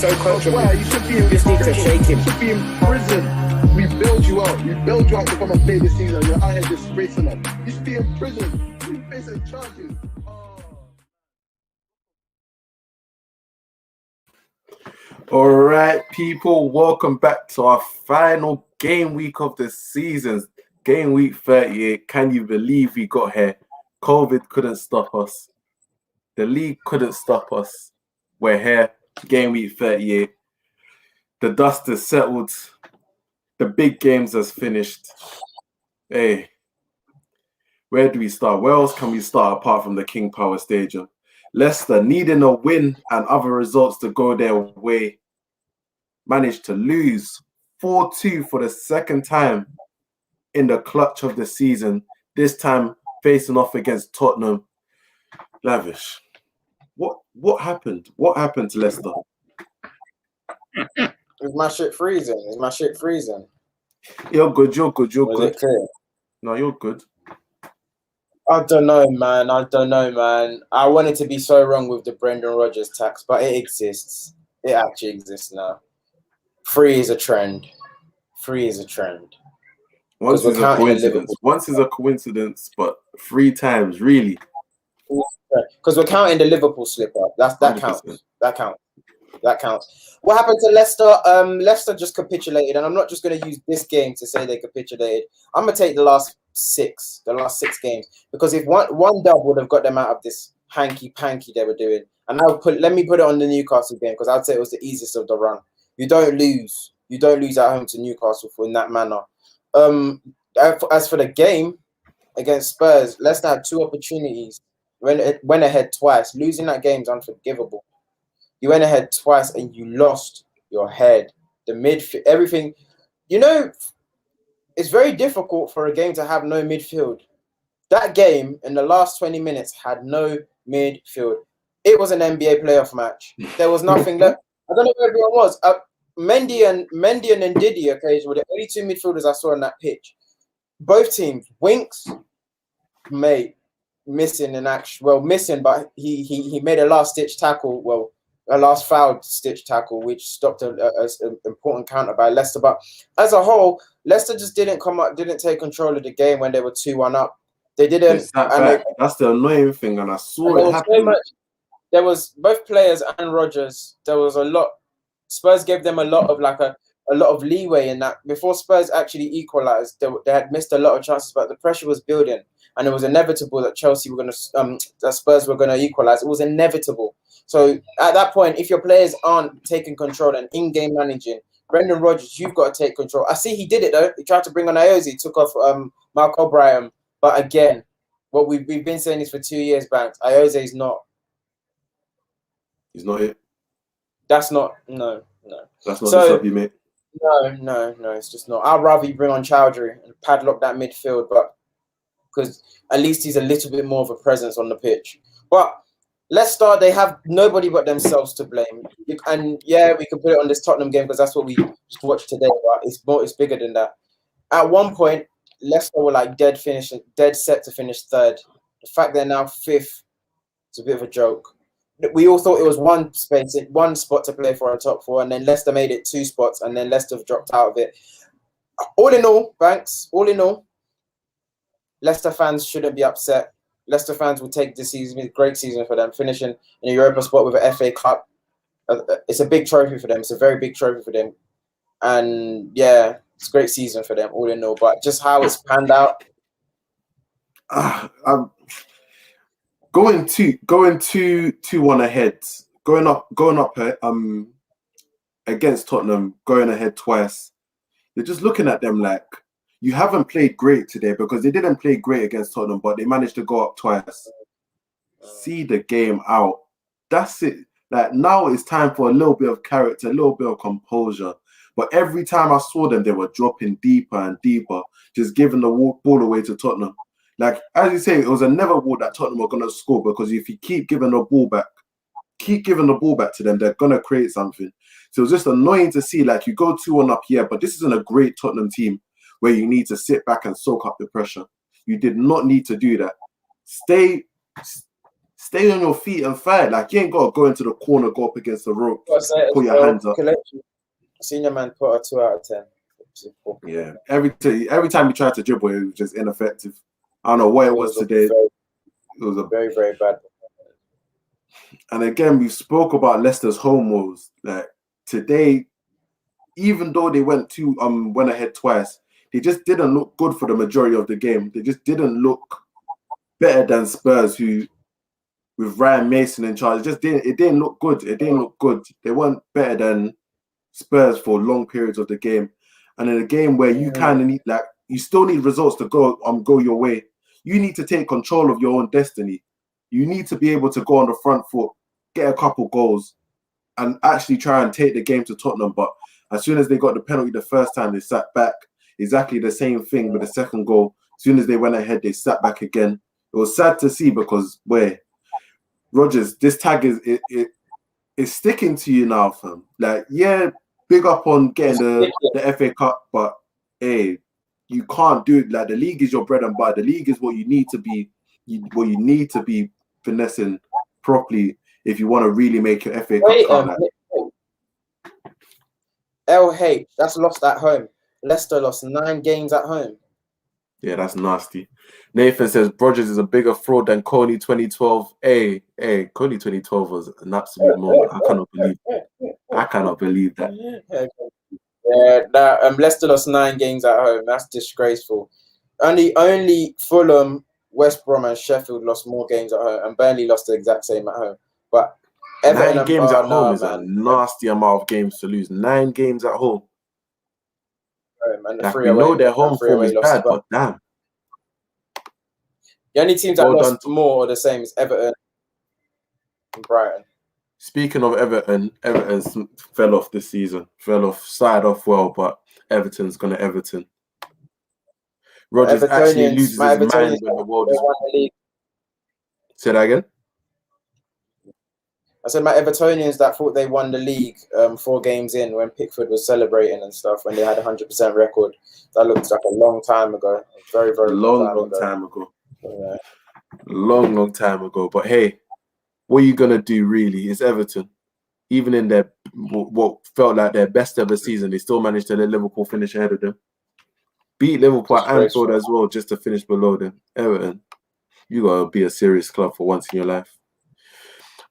so comfortable. Well, you should be in You just need to prison. shake him. You should be in prison. We bailed you out. We bailed you out to come and play this season. You're out here disgracing us. You should be in prison. You facing charges. All right, people, welcome back to our final game week of the season. Game week 38. Can you believe we got here? COVID couldn't stop us. The league couldn't stop us. We're here. Game week 38. The dust is settled. The big games has finished. Hey, where do we start? Where else can we start apart from the King Power Stadium? Leicester, needing a win and other results to go their way, managed to lose 4-2 for the second time in the clutch of the season, this time facing off against Tottenham. Lavish, what happened? What happened to Leicester? Is my shit freezing? You're good. Was it clear? No, you're good. I don't know, man. I wanted to be so wrong with the Brendan Rodgers tax, but it exists. It actually exists now. Free is a trend. Once is a coincidence, but 3 times, really. Because we're counting the Liverpool slip up. That counts. What happened to Leicester? Leicester just capitulated, and I'm not just going to use this game to say they capitulated. I'm going to take the last six games, because if one dub would have got them out of this hanky-panky they were doing, and let me put it on the Newcastle game, because I'd say it was the easiest of the run. You don't lose at home to Newcastle in that manner. As for the game against Spurs, Leicester had 2 opportunities. Went ahead twice. Losing that game is unforgivable. You went ahead twice and you lost your head. The midfield, everything. You know, it's very difficult for a game to have no midfield. That game in the last 20 minutes had no midfield. It was an NBA playoff match. There was nothing left. I don't know where everyone was. Mendy and Ndidi, okay, were the only 2 midfielders I saw on that pitch. Both teams, Winks, mate, missing in action. Well, missing, but he made a last-ditch tackle. Well, a last fouled stitch tackle, which stopped an important counter by Leicester. But as a whole, Leicester just didn't take control of the game when they were 2-1 up. They didn't. That's the annoying thing, and I saw it happen. There was both players and Rodgers. There was a lot. Spurs gave them a lot of leeway in that. Before Spurs actually equalised, they had missed a lot of chances, but the pressure was building, and it was inevitable that that Spurs were going to equalise. It was inevitable. So at that point, if your players aren't taking control and in-game managing, Brendan Rodgers, you've got to take control. I see he did it though. He tried to bring on Iozi, took off Mark O'Brien. But again, what we've been saying this for 2 years, Banks. Iozi is not. He's not it. That's not. No. That's not the sub you made. No. It's just not. I'd rather you bring on Chowdhury and padlock that midfield, but because at least he's a little bit more of a presence on the pitch. But Leicester, they have nobody but themselves to blame. And yeah, we can put it on this Tottenham game because that's what we just watched today. But it's bigger than that. At one point, Leicester were like dead set to finish 3rd. The fact they're now 5th, it's a bit of a joke. We all thought it was one spot to play for a top 4, and then Leicester made it 2 spots, and then Leicester dropped out of it. All in all, Leicester fans shouldn't be upset. Leicester fans will take this season, a great season for them, finishing in a Europa spot with an FA Cup. It's a big trophy for them. It's a very big trophy for them. And yeah, it's a great season for them, all in all. But just how it's panned out. Going 2-1 ahead, going up against Tottenham, going ahead twice. You're just looking at them like you haven't played great today, because they didn't play great against Tottenham, but they managed to go up twice. See the game out. That's it. Like, now it's time for a little bit of character, a little bit of composure. But every time I saw them, they were dropping deeper and deeper, just giving the ball away to Tottenham. Like, as you say, it was a never ball that Tottenham were going to score, because if you keep giving the ball back to them, they're going to create something. So it was just annoying to see, like, you go 2-1 up here, but this isn't a great Tottenham team where you need to sit back and soak up the pressure. You did not need to do that. stay on your feet and fight. Like, you ain't got to go into the corner, go up against the rope, put your hands up. Senior man put a 2 out of 10. Yeah, every time he tried to dribble, it was just ineffective. I don't know what it was today. It was a very, very bad. And again, we spoke about Leicester's home woes. Like today, even though they went ahead twice, they just didn't look good for the majority of the game. They just didn't look better than Spurs, who with Ryan Mason in charge, it didn't look good. It didn't look good. They weren't better than Spurs for long periods of the game. And in a game where you kind of need, like, you still need results to go your way. You need to take control of your own destiny. You need to be able to go on the front foot, get a couple goals, and actually try and take the game to Tottenham. But as soon as they got the penalty the first time, they sat back. Exactly the same thing with the second goal. As soon as they went ahead, they sat back again. It was sad to see because Rodgers, this tag is sticking to you now, fam. Like, yeah, big up on getting the FA Cup, but hey, you can't do it. Like, the league is your bread and butter. The league is what you need to be. What you need to be finessing properly if you want to really make your FA Cup count. LH, that's lost at home. Leicester lost 9 games at home. Yeah, that's nasty. Nathan says Rodgers is a bigger fraud than Coney 2012. Hey, Coney 2012 was an absolute moment. I cannot believe that. Yeah, Leicester lost 9 games at home. That's disgraceful. Only Fulham, West Brom, and Sheffield lost more games at home, and Burnley lost the exact same at home. But Everton 9 games at home is a nasty amount of games to lose. 9 games at home. And like, we know their home form is bad, but damn. The only teams that lost more or the same is Everton and Brighton. Speaking of Everton fell off this season. Started off well, but Everton's going to Everton. Rodgers actually loses his mind when the world is... Say that again? I said my Evertonians that thought they won the league 4 games in when Pickford was celebrating and stuff, when they had a 100% record. That looks like a long time ago. Very, very long time ago. Yeah. Long time ago. But hey, what are you going to do, really? It's Everton. Even in their what felt like their best ever season, they still managed to let Liverpool finish ahead of them. Beat Liverpool at Anfield as well, just to finish below them. Everton, you got to be a serious club for once in your life.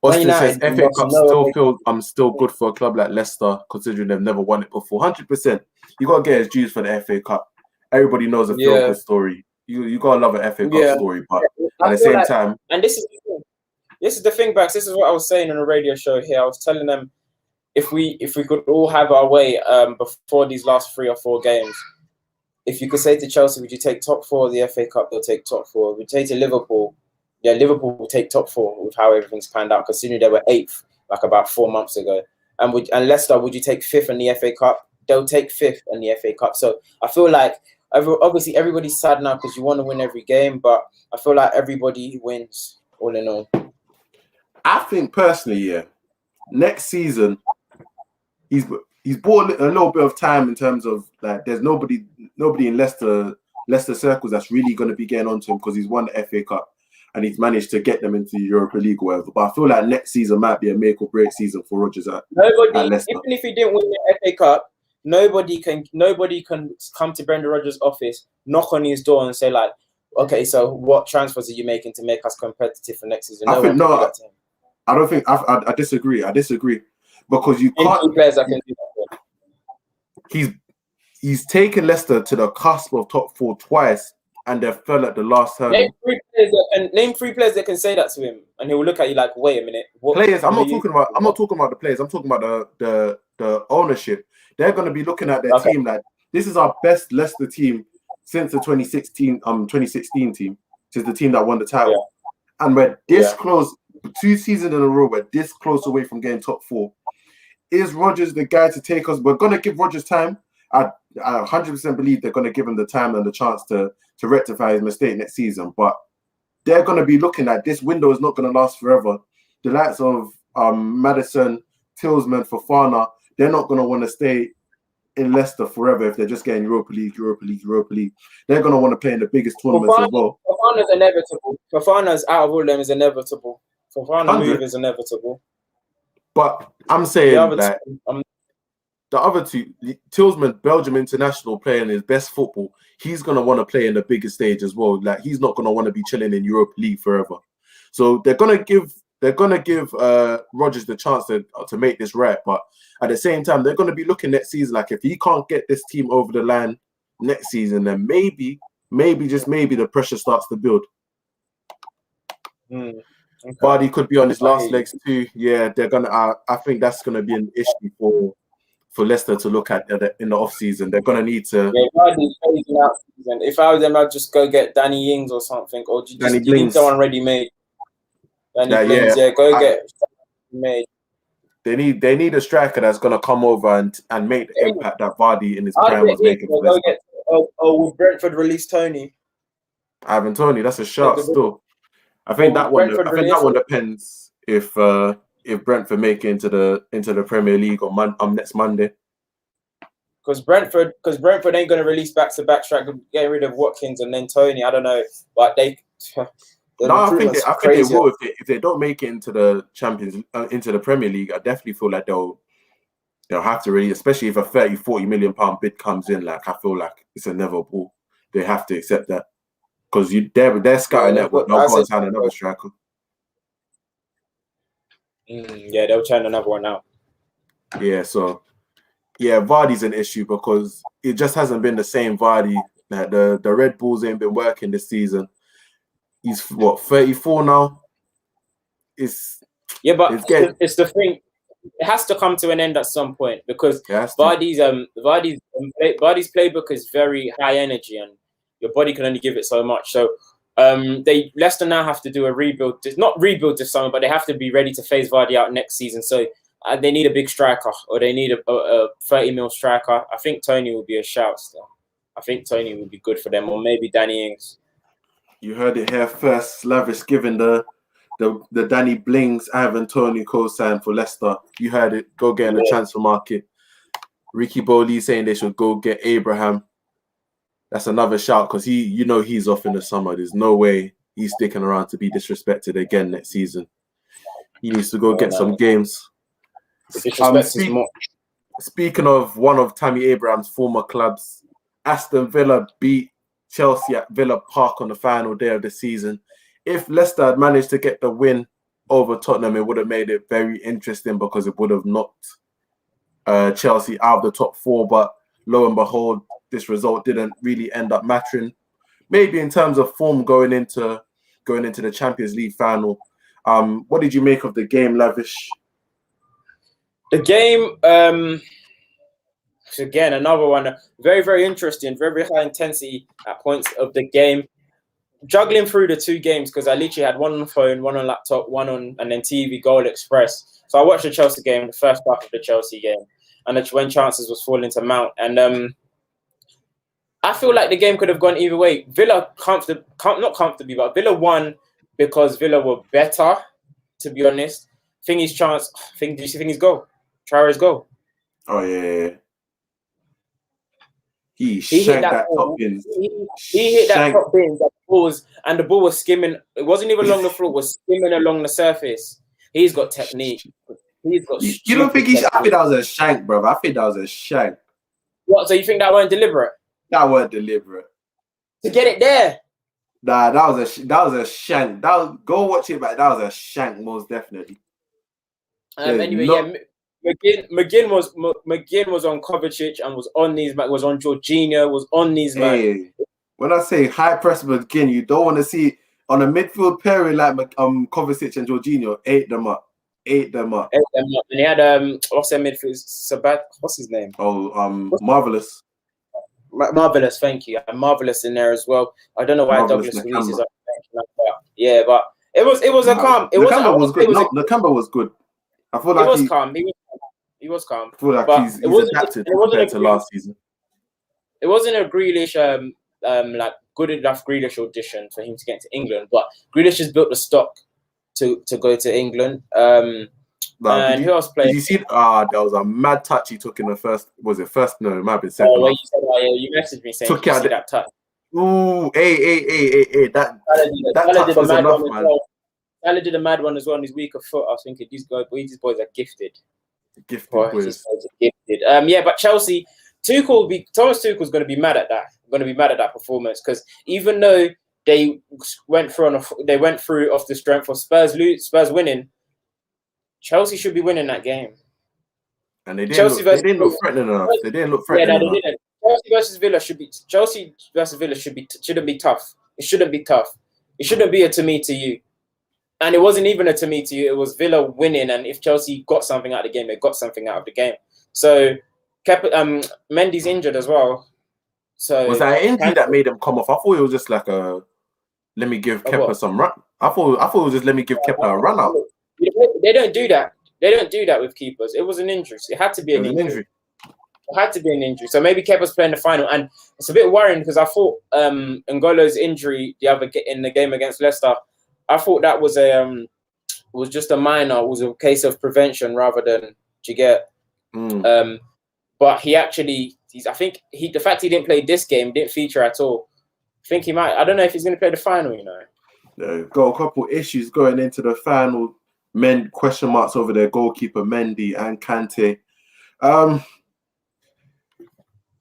Austin says, FA Cup still feels still good for a club like Leicester, considering they've never won it before. 100%. You got to get his dues for the FA Cup. Everybody knows a feel-good story. You got to love an FA Cup story, but at the same time... And this is the thing, Bax. This is what I was saying on a radio show here. I was telling them if we could all have our way before these last 3 or 4 games, if you could say to Chelsea, would you take top 4 of the FA Cup, they'll take top 4. Would you take to Liverpool? Yeah, Liverpool will take top 4 with how everything's panned out, considering they were 8th like about 4 months ago. And Leicester, would you take 5th in the FA Cup? They'll take 5th in the FA Cup. So I feel like obviously everybody's sad now because you want to win every game, but I feel like everybody wins all in all. I think personally, next season he's bought a little bit of time in terms of like there's nobody in Leicester circles that's really going to be getting onto him because he's won the FA Cup. And he's managed to get them into the Europa League or whatever. But I feel like next season might be a make or break season for Rodgers at Leicester. Even if he didn't win the FA Cup, nobody can come to Brendan Rodgers' office, knock on his door and say like, okay, so what transfers are you making to make us competitive for next season? I disagree. Because you can't... players that can do that. He's taken Leicester to the cusp of top 4 twice, and they fell at the last hurdle. Name 3 players that can say that to him, and he will look at you like, "Wait a minute." I'm not talking about the players. I'm talking about the ownership. They're going to be looking at their team like this is our best Leicester team since the 2016 team, which is the team that won the title, and we're this close. 2 seasons in a row, we're this close away from getting top 4. Is Rodgers the guy to take us? We're going to give Rodgers time. I 100% believe they're going to give him the time and the chance to rectify his mistake next season. But they're going to be looking at this window is not going to last forever. The likes of Maddison, Tillsman, Fofana, they're not going to want to stay in Leicester forever if they're just getting Europa League. They're going to want to play in the biggest tournaments as well. Fofana's inevitable. Fofana's out of all of them is inevitable. Fofana move is inevitable. But I'm The saying other that two, the other two, Tillsman, Belgium international, playing his best football, he's gonna want to play in the biggest stage as well. Like he's not gonna want to be chilling in Europa League forever. So they're gonna give Rodgers the chance to make this right. But at the same time, they're gonna be looking next season. Like if he can't get this team over the line next season, then maybe just maybe the pressure starts to build. okay. Vardy could be on his last legs too. Yeah, they're gonna. I think that's gonna be an issue for Leicester to look at in the off season. They're gonna need to. Yeah, Vardy's phasing out season. If I was them, I'd just go get Danny Ings or something, or you need someone ready made. Danny Blings, get made. They need a striker that's gonna come over and make the impact that Vardy in his prime was making. Would Brentford release Tony? Ivan Tony, that's a shot still. I think that one depends if Brentford make it into the Premier League on next Monday. Because Brentford ain't going to release back-to-back striker, getting rid of Watkins and then Tony. I don't know, but they. I think they will if they don't make it into the into the Premier League. I definitely feel like they'll have to really, especially if a 30-40 million pound bid comes in. Like I feel like it's inevitable. They have to accept that because they're scouting network. They'll go and sign another striker. Yeah, they'll turn another one out. Yeah, so Vardy's an issue because it just hasn't been the same Vardy. Like the Red Bulls ain't been working this season. He's 34 now. It's the thing. It has to come to an end at some point because Vardy's playbook is very high energy and your body can only give it so much. So Leicester now have to do a rebuild. Not rebuild this summer, but they have to be ready to phase Vardy out next season. So they need a big striker or they need a 30 mil striker. I think Tony will be a shout still. I think Tony will be good for them, or maybe Danny Ings. You heard it here first. Slavish giving the Danny Blings, Ivan Tony co-sign for Leicester. You heard it. Go get in the transfer market. Ricky Bowley saying they should go get Abraham. That's another shout because he's off in the summer. There's no way he's sticking around to be disrespected again next season. He needs to go get some games. Speaking of one of Tammy Abraham's former clubs, Aston Villa beat Chelsea at Villa Park on the final day of the season. If Leicester had managed to get the win over Tottenham, it would have made it very interesting because it would have knocked Chelsea out of the top four. But lo and behold, this result didn't really end up mattering. Maybe in terms of form going into the Champions League final. What did you make of the game, Lavish? The game, again, another one, very, very interesting, very, very high intensity at points of the game. Juggling through the two games because I literally had one on phone, one on laptop, and then TV, Goal Express. So I watched the Chelsea game, the first half of the Chelsea game, and when chances was falling to Mount. And I feel like the game could have gone either way. Villa not comfortably, but Villa won because Villa were better, to be honest. Do you see his goal? Traore's goal. Oh, yeah. He hit that top bin. He hit that top bin. And the ball was skimming. It wasn't even along the floor. It was skimming along the surface. He's got technique. You don't think I think that was a shank, bro. I think that was a shank. What? So you think that weren't deliberate? That weren't deliberate. To get it there. Nah, that was a shank. Go watch it back. That was a shank, most definitely. McGinn was on Kovacic and was on these back. Was on Jorginho. Was on these back. When I say high press McGinn, you don't want to see on a midfield pairing like Kovacic and Jorginho. Ate them up. And he had what's their midfield? What's his name? Marvelous. Marvelous, thank you. And Marvelous in there as well. I don't know why Douglas Luiz is up like that. Yeah, but it was a calm. Nakamba was good. Nakamba was good. I feel like he was calm. He was calm. I feel like he's adapted compared to last season. It wasn't a Grealish like good enough Grealish audition for him to get to England, but Grealish has built the stock to go to England. And who else played? Did you see? There was a mad touch he took in the first. Was it first? No, it might have been second. Oh, you messaged me saying took you see that touch. Ooh, hey! That touch was enough, man. Salah did a mad one as well on his weaker foot. I was thinking these boys are gifted. Gifted Boy, boys. these boys are gifted. Yeah, but Chelsea, Thomas Tuchel's going to be mad at that. Going to be mad at that performance because even though they went through off the strength of Spurs winning, Chelsea should be winning that game. And they didn't look threatening enough. They didn't look threatening enough. They didn't. Chelsea versus Villa shouldn't be tough. It shouldn't be tough. It shouldn't be a to me to you. And it wasn't even a to me to you. It was Villa winning, and if Chelsea got something out of the game, they got something out of the game. So Mendy's injured as well. So was that an injury that made him come off? I thought it was just like let me give Kepa some run. I thought it was just let me give Kepa a run out. They don't do that. They don't do that with keepers. It was an injury. It had to be an injury. It had to be an injury. So maybe Kepa's playing the final, and it's a bit worrying because I thought N'Golo's injury in the game against Leicester, I thought that was just a minor. It was a case of prevention rather than but he actually, the fact he didn't play this game, didn't feature at all. I think he might. I don't know if he's going to play the final. Got a couple issues going into the final. Question marks over their goalkeeper Mendy and Kante.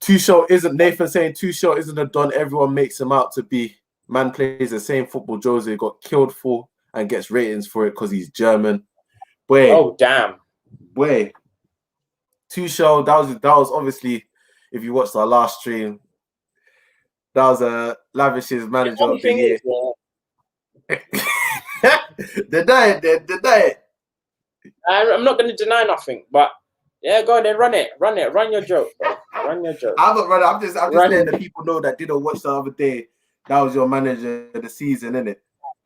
Nathan saying Tuchel isn't a don everyone makes him out to be. Man plays the same football Jose got killed for and gets ratings for it because he's German. Oh damn. Tuchel, that was obviously, if you watched our last stream, that was Lavish's manager of the year. Deny it. I'm not going to deny nothing, but yeah, go on then, run your joke, bro. Run your joke. I'm not running. I'm just letting the people know that didn't watch the other day. That was your manager of the season, innit?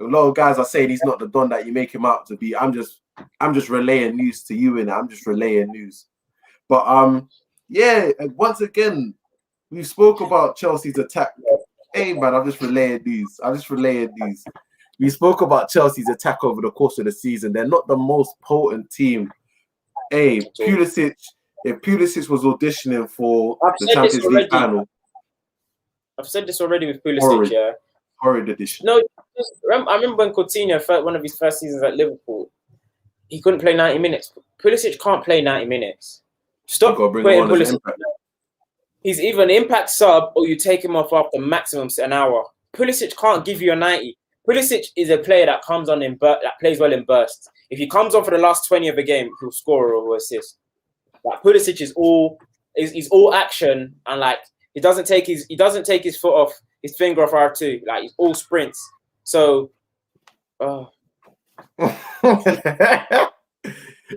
A lot of guys are saying he's not the don that you make him out to be. I'm just relaying news to you, innit? I'm just relaying news. But once again, we spoke about Chelsea's attack. Hey man, I'm just relaying news. We spoke about Chelsea's attack over the course of the season. They're not the most potent team. Hey, Pulisic, if Pulisic was auditioning for the Champions League final. I've said this already with Pulisic, Horrid edition. No, I remember when Coutinho, one of his first seasons at Liverpool, he couldn't play 90 minutes. Pulisic can't play 90 minutes. Stop putting Pulisic. He's either an impact sub or you take him off after maximum an hour. Pulisic can't give you a 90. Pulisic is a player that comes on that plays well in bursts. If he comes on for the last 20 of a game, he'll score or assist. Like Pulisic is all action and like he doesn't take his foot off his finger off R2. Like he's all sprints. So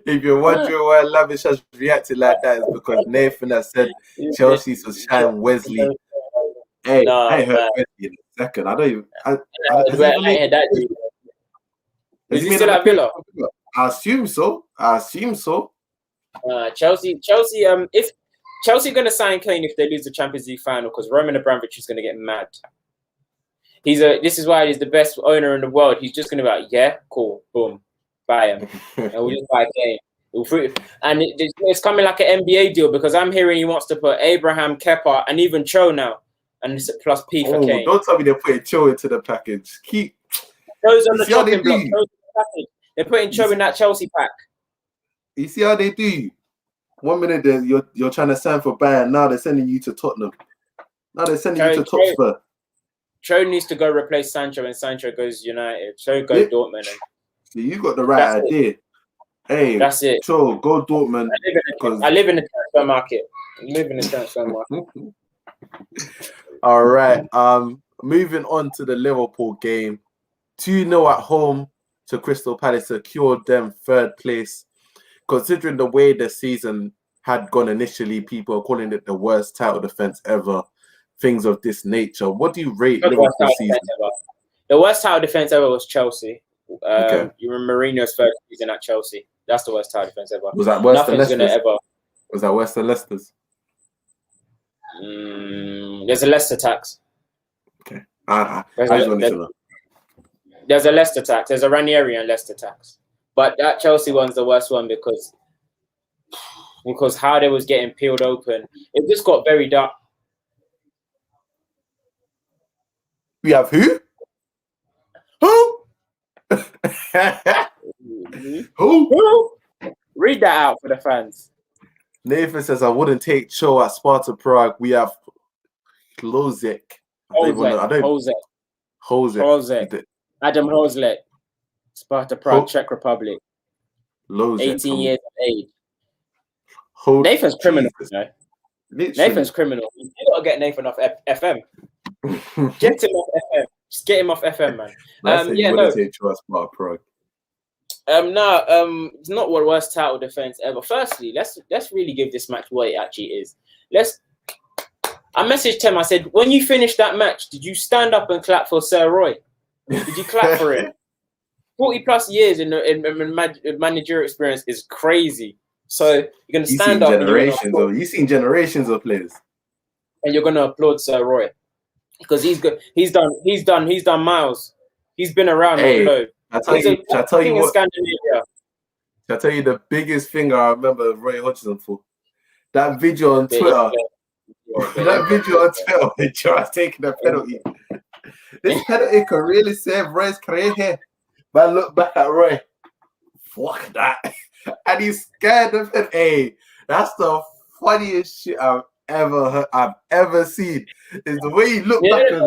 if you're wondering why Lavish has reacted like that, it's because Nathan has said Chelsea's was Shine Wesley. Hey, I heard Wesley in a second. I don't even. I heard that. Is he still at Villa? I assume so. Chelsea. If Chelsea going to sign Kane if they lose the Champions League final, because Roman Abramovich is going to get mad. This is why he's the best owner in the world. He's just going to be like, yeah, cool, boom, buy him, and we'll just buy Kane. And it's coming like an NBA deal because I'm hearing he wants to put Abraham, Kepa, and even Cho now, and it's plus P for Kane. Don't tell me they're putting Cho into the package. Cho's on the chopping block. They're putting Cho in that Chelsea pack. You see how they do? 1 minute you're trying to sign for Bayern. Now they're sending you to Tottenham. Now they're sending you to Tottenham. Cho needs to go replace Sancho, and Sancho goes United. Cho go Dortmund. See, you got the right idea. Hey, that's it. Cho go Dortmund. I live in the transfer market. All right. Moving on to the Liverpool game. 2-0 at home to Crystal Palace secured them third place. Considering the way the season had gone initially, people are calling it the worst title defense ever. Things of this nature. What do you rate Liverpool's season? The worst title defense ever was Chelsea. You remember Mourinho's first season at Chelsea. That's the worst title defense ever. Was that worse than Leicester's? Was that worse than Leicester's? There's a Leicester tax. Okay. There's a Leicester tax. There's a Ranieri and Leicester tax. But that Chelsea one's the worst one because how they was getting peeled open. It just got very dark. We have who? Who? Who? Read that out for the fans. Nathan says, I wouldn't take Cho at Sparta Prague. We have Klozek. Hozek. Adam Hozek. Sparta Prague, Czech Republic. Lozek. 18 years of age. Nathan's criminal. You know? Nathan's criminal. You got to get Nathan off FM. Get him off FM. Just get him off FM, man. Take Cho at Sparta Prague. It's not the worst title defense ever. Firstly, let's really give this match what it actually is. I messaged him. I said, when you finished that match, did you stand up and clap for Sir Roy? Did you clap for him? 40 plus years in managerial experience is crazy. So you're gonna stand up. You've seen generations of players, and you're gonna applaud Sir Roy because he's good. He's done miles. He's been around. I tell you the biggest thing I remember Roy Hodgson for? That video on Twitter. That video on Twitter when Josh taking a penalty. This penalty could really save Roy's career here. But look back at Roy. Fuck that. And he's scared of it. Hey, that's the funniest shit I've ever seen. Is the way he looked back at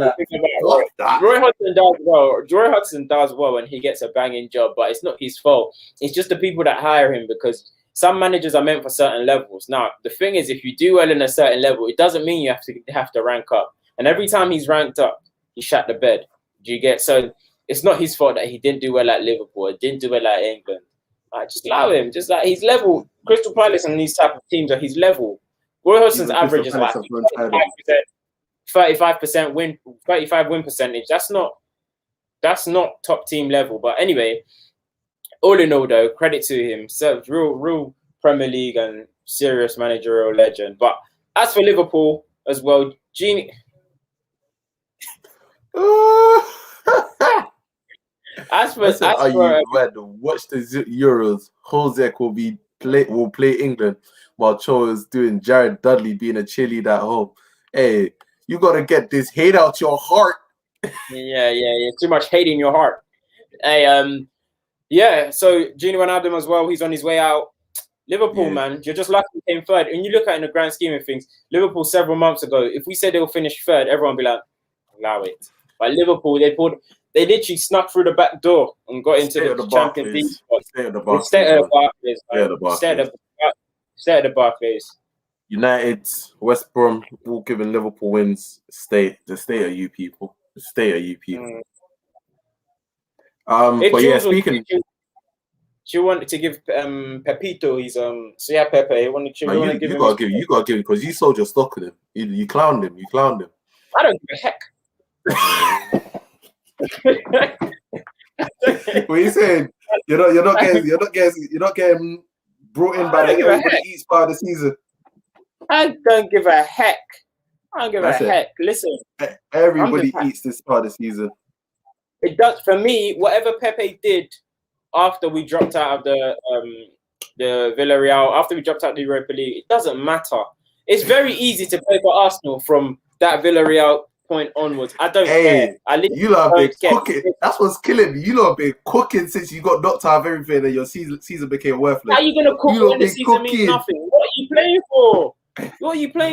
that. Roy Hodgson does well. Roy Hodgson does well when he gets a banging job, but it's not his fault. It's just the people that hire him, because some managers are meant for certain levels. Now, the thing is, if you do well in a certain level, it doesn't mean you have to rank up. And every time he's ranked up, he shut the bed. Do you get? So it's not his fault that he didn't do well at Liverpool, or didn't do well at England. Just allow him. Just like he's level. Crystal Palace and these type of teams are his level. Roy Hodgson's average is like 35% win percentage. That's not top team level. But anyway, all in all, though, credit to him. So real Premier League and serious managerial legend. But as for Liverpool as well, Genie. Watch the Euros. Hozek will play England while Cho is doing Jared Dudley being a cheerleader at home. Hey, you gotta get this hate out your heart. Yeah. Too much hate in your heart. Hey, so Gini Wijnaldum as well. He's on his way out. Liverpool, man, you're just lucky he came third. And you look at it in the grand scheme of things, Liverpool several months ago, if we said they'll finish third, everyone would be like, allow it. But Liverpool, they literally snuck through the back door and got into the Champions League spot. Stay at the Barclays. United, West Brom, all giving Liverpool wins. The state of you people. Speaking. She wanted to give Pepito his Pepe. You gotta give him because you sold your stock with him. You clowned him. I don't give a heck. What are you saying? You're not getting brought in by the everybody eats part of the season. I don't give a heck. Listen, everybody eats this part of the season. It does for me. Whatever Pepe did after we dropped out of the Villarreal, after we dropped out of the Europa League, it doesn't matter. It's very easy to play for Arsenal from that Villarreal point onwards. I don't care. You lot have been cooking. That's what's killing me. You lot have been cooking since you got knocked out of everything and your season became worthless. How are you gonna cook when the season means nothing? What are you playing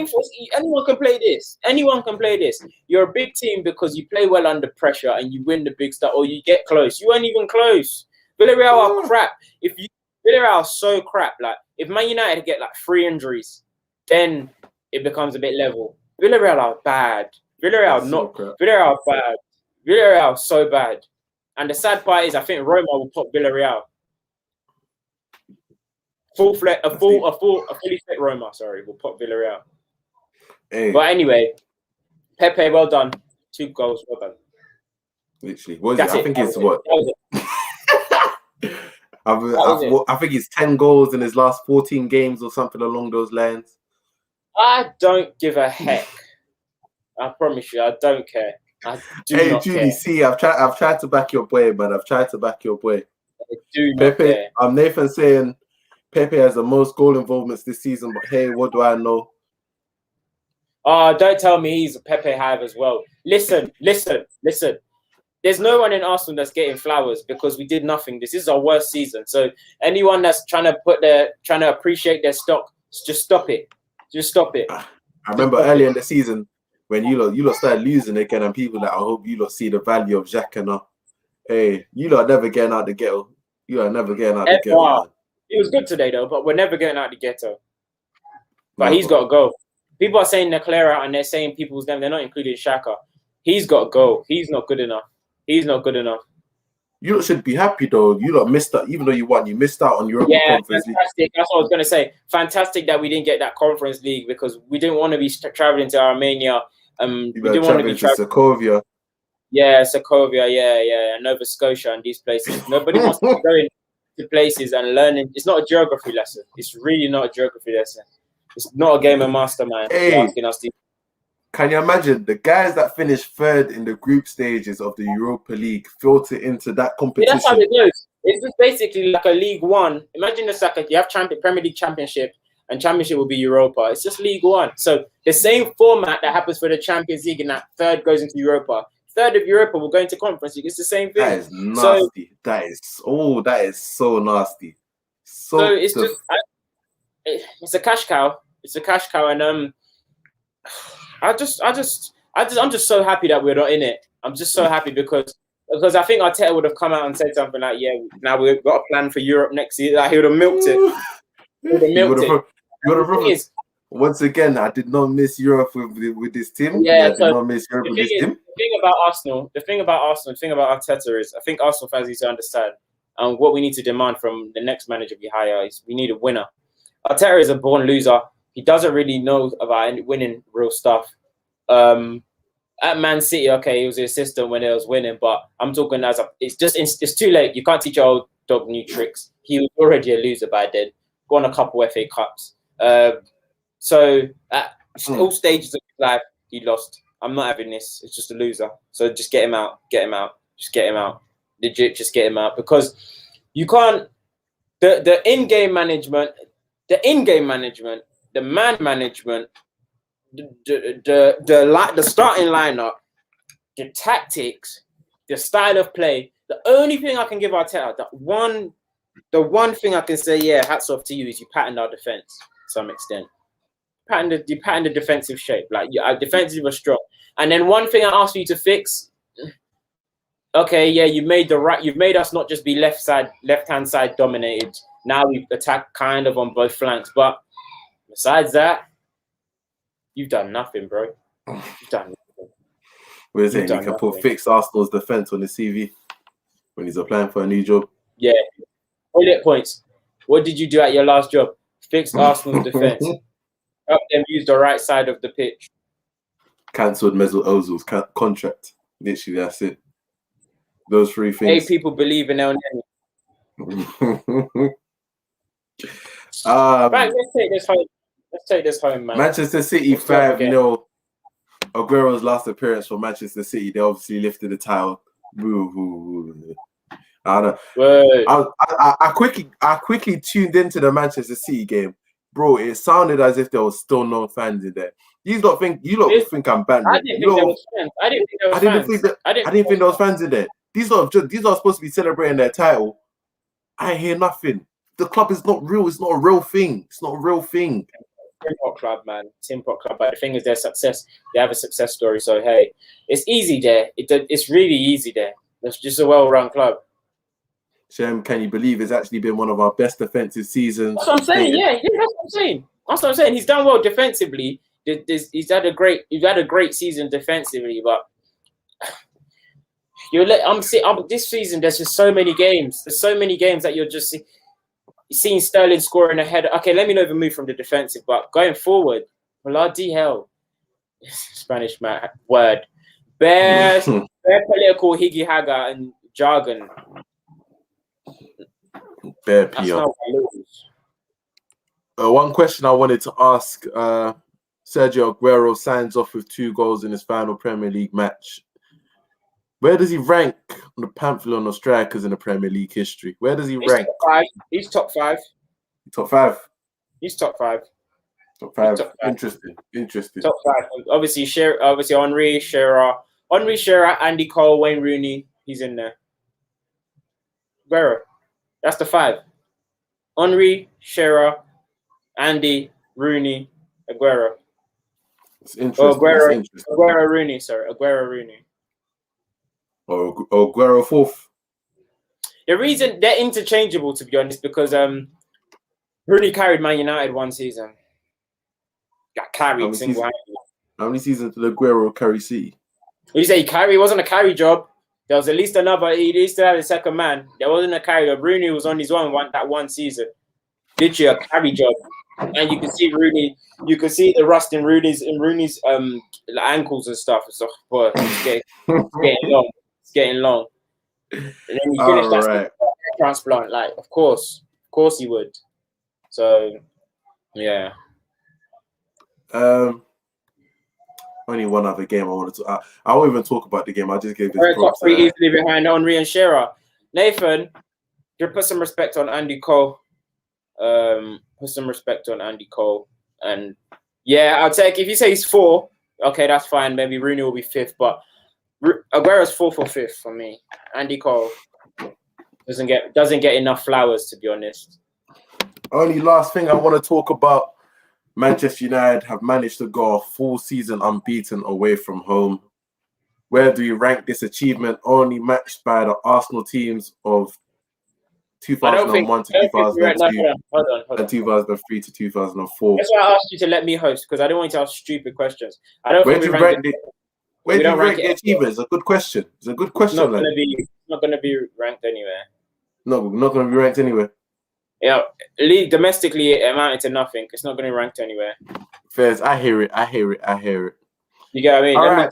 for? Anyone can play this. You're a big team because you play well under pressure and you win the big stuff, or you get close. You weren't even close. Villarreal are crap. Villarreal are so crap. Like if Man United get like 3 injuries, then it becomes a bit level. Villarreal are bad. Villarreal are bad. Villarreal are so bad. And the sad part is I think Roma will pop Villarreal. A fully fit Roma, will pop Villarreal. Hey. But anyway, Pepe, well done. 2 goals, well done. Literally. I think it's what? I think it's 10 goals in his last 14 games or something along those lines. I don't give a heck. I promise you, I don't care. I do not Julie, care. see, I've tried to back your boy, man. I do not care. Nathan saying Pepe has the most goal involvements this season, but hey, what do I know? Oh, don't tell me he's a Pepe hive as well. Listen. This there's no one in Arsenal that's getting flowers because we did nothing. This is our worst season. So anyone that's trying to appreciate their stock, just stop it. Just stop it. I remember earlier in the season when you lot started losing again, and people like, I hope you lot see the value of Xhaka now. Hey, you lot are never getting out the ghetto. You are never getting out the ghetto. Man. He was good today though, but we're never getting out the ghetto. But he's got to go. People are saying Leclerc out and they're saying people's name. They're not including Xhaka. He's got to go. He's not good enough. He's not good enough. You lot should be happy though. You lot missed out, even though you won. You missed out on Europa Conference fantastic. League. That's what I was going to say. Fantastic that we didn't get that Conference League because we didn't want to be traveling to Armenia. We didn't want to be traveling to Sokovia. Yeah, Sokovia. Yeah, Nova Scotia and these places. Nobody wants to go into places and learning. It's not a geography lesson. It's really not a geography lesson. It's not a game of mastermind. Hey. Asking us to. Can you imagine the guys that finished third in the group stages of the Europa League filter into that competition? Yeah, that's how it goes. It's just basically like a League One. Imagine it's like you have Premier League Championship, and Championship will be Europa. It's just League One. So the same format that happens for the Champions League, and that third goes into Europa. Third of Europa will go into Conference League. It's the same thing. That is nasty. That is so nasty. So it's just it's a cash cow. It's a cash cow, and I'm just so happy that we're not in it. I'm just so happy because I think Arteta would have come out and said something like, "Yeah, now we've got a plan for Europe next year." Like, he would have milked it. He would have milked it. Once again, I did not miss Europe with this team. Yeah, I did not miss Europe with this team. The thing about Arsenal, the thing about Arteta is, I think Arsenal fans need to understand, and what we need to demand from the next manager we hire is we need a winner. Arteta is a born loser. He doesn't really know about winning real stuff. At Man City, okay, he was the assistant when they was winning, but I'm talking it's too late. You can't teach your old dog new tricks. He was already a loser by then. Won a couple FA Cups. So at all stages of his life, he lost. I'm not having this. It's just a loser. So just get him out. Get him out. Just get him out. Legit, just get him out because you can't. The in-game management, the man management, the starting lineup, the tactics, the style of play. The only thing I can give Arteta, the one thing I can say, yeah, hats off to you, is you patterned our defense to some extent. You patterned the defensive shape. Like our defensive was strong. And then one thing I asked you to fix. Okay, yeah, you've made us not just be left-hand side dominated. Now we've attacked kind of on both flanks, but besides that, you've done nothing, bro. You've done nothing. What is it? You can put fix Arsenal's defense on the CV when he's applying for a new job. Yeah. Bullet points. What did you do at your last job? Fix Arsenal's defense. Help them use the right side of the pitch. Cancelled Mesut Ozil's contract. Literally, that's it. Those three things. Hey, people believe in El Neni. Right, let's take this home. Let's take this home, man. Manchester City 5-0. Aguero's last appearance for Manchester City. They obviously lifted the title. I don't know. I quickly tuned into the Manchester City game, bro. It sounded as if there was still no fans in there. You lot think I'm bad. I didn't think there was fans. I didn't think there was fans in there. These are supposed to be celebrating their title. I hear nothing. The club is not real. It's not a real thing. It's not a real thing. Tin Pot Club, man. Tin Pot Club. But the thing is, their success. They have a success story. So hey, it's easy there. It's really easy there. It's just a well-run club. Shem, can you believe it's actually been one of our best defensive seasons? That's what I'm saying. Yeah, that's what I'm saying. That's what I'm saying. He's done well defensively. He's had a great season defensively, but this season. There's just so many games. There's so many games that you're just seeing Sterling scoring ahead. Okay, let me not even move from the defensive, but going forward, bloody hell, Spanish word, bare political higgy haga and jargon. Bare PR. One question I wanted to ask: Sergio Aguero signs off with 2 goals in his final Premier League match. Where does he rank on the pantheon of strikers in the Premier League history? Where does he rank? He's top 5. Top 5. He's top 5. Top 5. Interesting. Top 5. Obviously, Henry, Shearer, Andy Cole, Wayne Rooney. he's in there. Aguero. That's the 5. Henry, Shearer, Andy, Rooney, Aguero. It's interesting. Aguero, It's interesting. Aguero, Rooney. Sorry, Aguero, Rooney. Or Aguero 4th. The reason they're interchangeable, to be honest, because Rooney carried Man United one season. Got carried single-handedly. How many seasons did Aguero carry City? You say he carried? It wasn't a carry job. There was at least another. He used to have a second man. There wasn't a carry job. Rooney was on his own that one season. Literally a carry job. And you can see Rooney. You can see the rust in Rooney's ankles and stuff. So, boy, it's getting long. It's getting long. And then he finished that transplant. Like, of course he would. So, yeah. Only one other game I wanted to. I won't even talk about the game. I just gave his props. Top 3 easily behind Henry and Shearer. Nathan, you put some respect on Andy Cole. Put some respect on Andy Cole. And yeah, I'll take, if you say he's 4, okay, that's fine. Maybe Rooney will be 5th, but Aguero's 4th or 5th for me. Andy Cole doesn't get enough flowers, to be honest. Only last thing I want to talk about. Manchester United have managed to go a full season unbeaten away from home. Where do you rank this achievement? Only matched by the Arsenal teams of 2001 to 2002 and 2003 to 2004. That's why I asked you to let me host, because I don't want you to ask stupid questions. I don't Where think do you rank the achievement? It's a good question. It's a good question. It's not going to be ranked anywhere. No, not going to be ranked anywhere. Yeah, league domestically it amounted to nothing. It's not going to be ranked anywhere. Fairs, I hear it. You get what I mean? All right,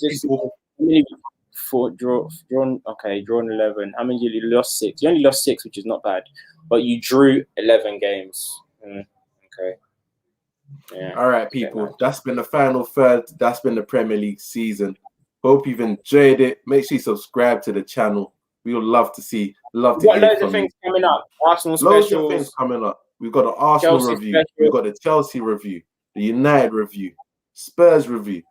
drawn 11. How many you lost? 6. You only lost 6, which is not bad. But you drew 11 games. Okay. Yeah. All right, people. That's been the final third. That's been the Premier League season. Hope you've enjoyed it. Make sure you subscribe to the channel. We would love to see. We've got loads of things coming up. Arsenal specials. Loads of things coming up. We've got the Arsenal review. We've got the Chelsea review. The United review. Spurs review.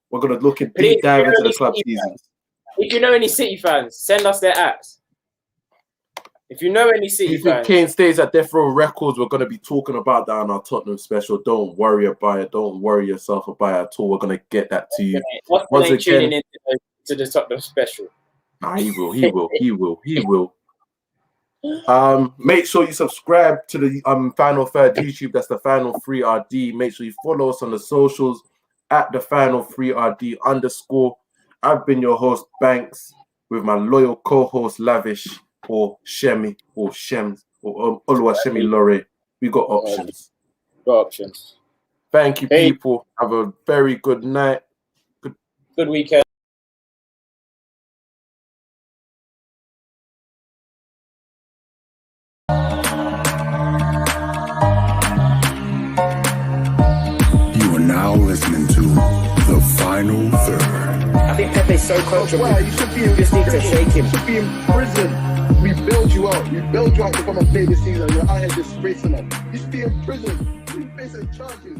We're going to look at deep dive into the club seasons. If you know any City fans, send us their apps. If you know any City fans. If Kane stays at Death Row Records, we're going to be talking about that on our Tottenham special. Don't worry about it. Don't worry yourself about it at all. We're going to get that to you. Once again, tuning into the Tottenham special. Nah, he will. Make sure you subscribe to the Final Third YouTube. That's the Final 3RD. Make sure you follow us on the socials at the Final 3RD _. I've been your host Banks with my loyal co-host Lavish or Shemi or Shems or Oluwashemi Lore. We got options. Thank you, people. Have a very good night. Good weekend. Now listening to The Final Third. I think Pepe's so coachable. Wow, you should be in just need to shake him. You should be in prison. We bailed you out. We bailed you out to come and play this season. You're out here disgracing us. You should be in prison. You should be facing charges.